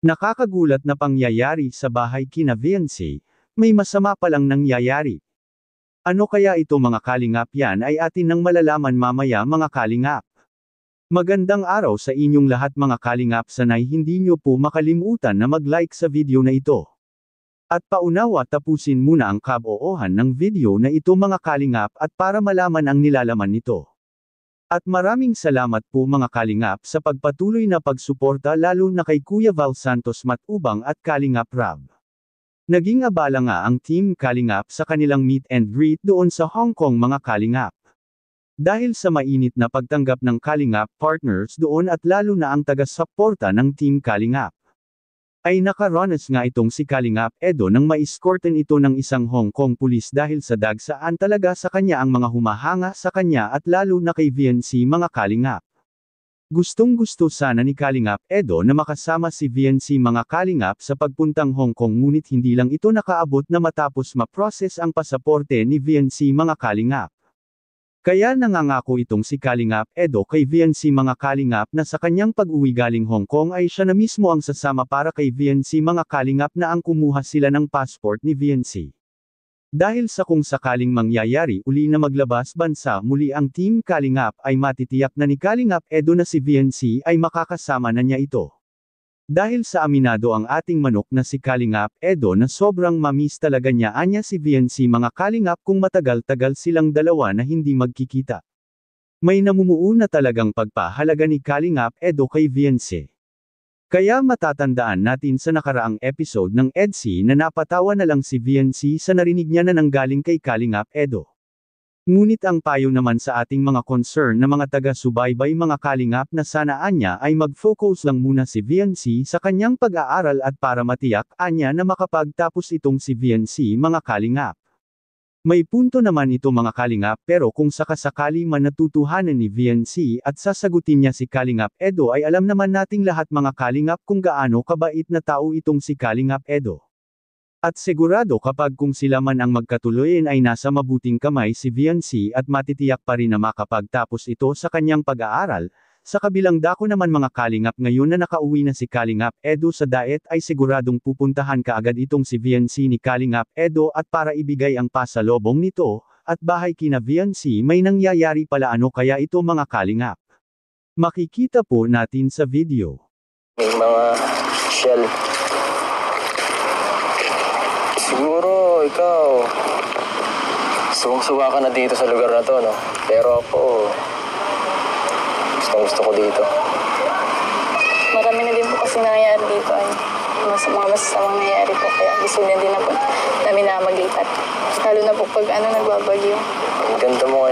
Nakakagulat na pangyayari sa bahay kina Viancy, may masama palang nangyayari. Ano kaya ito mga kalingap? Yan ay atin nang malalaman mamaya mga kalingap. Magandang araw sa inyong lahat mga kalingap, sanay hindi nyo po makalimutan na mag-like sa video na ito. At paunawa tapusin muna ang kaboohan ng video na ito mga kalingap at para malaman ang nilalaman nito. At maraming salamat po mga kalingap sa pagpatuloy na pagsuporta lalo na kay Kuya Val Santos Matubang at Kalingap Rab. Naging abala nga ang Team Kalingap sa kanilang meet and greet doon sa Hong Kong mga kalingap. Dahil sa mainit na pagtanggap ng Kalingap partners doon at lalo na ang taga-suporta ng Team Kalingap. Ay nakaranas nga itong si Kalingap Edo nang ma-escorten ito ng isang Hong Kong pulis dahil sa dagsaan talaga sa kanya ang mga humahanga sa kanya at lalo na kay Viancy mga kalingap. Gustong-gusto sana ni Kalingap Edo na makasama si Viancy mga kalingap sa pagpuntang Hong Kong ngunit hindi lang ito nakaabot na matapos ma-process ang pasaporte ni Viancy mga kalingap. Kaya nangangako itong si Kalingap Edo kay Viancy mga kalingap na sa kanyang pag-uwi galing Hong Kong ay siya na mismo ang sasama para kay Viancy mga kalingap na ang kumuha sila ng passport ni Viancy. Dahil sa kung sakaling mangyayari uli na maglabas bansa muli ang Team Kalingap ay matitiyak na ni Kalingap Edo na si Viancy ay makakasama na niya ito. Dahil sa aminado ang ating manok na si Kalingap Edo na sobrang mamiss talaga niya anya si Viancy mga kalingap kung matagal-tagal silang dalawa na hindi magkikita. May namumuo na talagang pagpahalaga ni Kalingap Edo kay Viancy. Kaya matatandaan natin sa nakaraang episode ng EDC na napatawa na lang si Viancy sa narinig niya na nanggaling kay Kalingap Edo. Ngunit ang payo naman sa ating mga concern na mga taga-subaybay mga kalingap na sana anya ay mag-focus lang muna si Viancy sa kanyang pag-aaral at para matiyak anya na makapagtapos itong si Viancy mga kalingap. May punto naman ito mga kalingap pero kung sakasakali man natutuhanan ni Viancy at sasagutin niya si Kalingap Edo ay alam naman nating lahat mga kalingap kung gaano kabait na tao itong si Kalingap Edo. At sigurado kapag kung sila man ang magkatuloyin ay nasa mabuting kamay si Viancy at matitiyak pa rin na makapagtapos ito sa kanyang pag-aaral. Sa kabilang dako naman mga kalingap ngayon na nakauwi na si Kalingap Edo sa diet ay siguradong pupuntahan kaagad itong si Viancy ni Kalingap Edo at para ibigay ang pasalobong nito, at bahay kina Viancy may nangyayari pala ano kaya ito mga kalingap. Makikita po natin sa video. May mga shell. Siguro, ikaw, suwang-suwa ka na dito sa lugar na to, no? Pero ako, gusto ko dito. Marami na din po kasi nangyayari dito ay mga masasamang nangyayari po. Kaya gusto din na po namin na maglipat. Lalo na po pag nagbabagyo. Ang ganda mo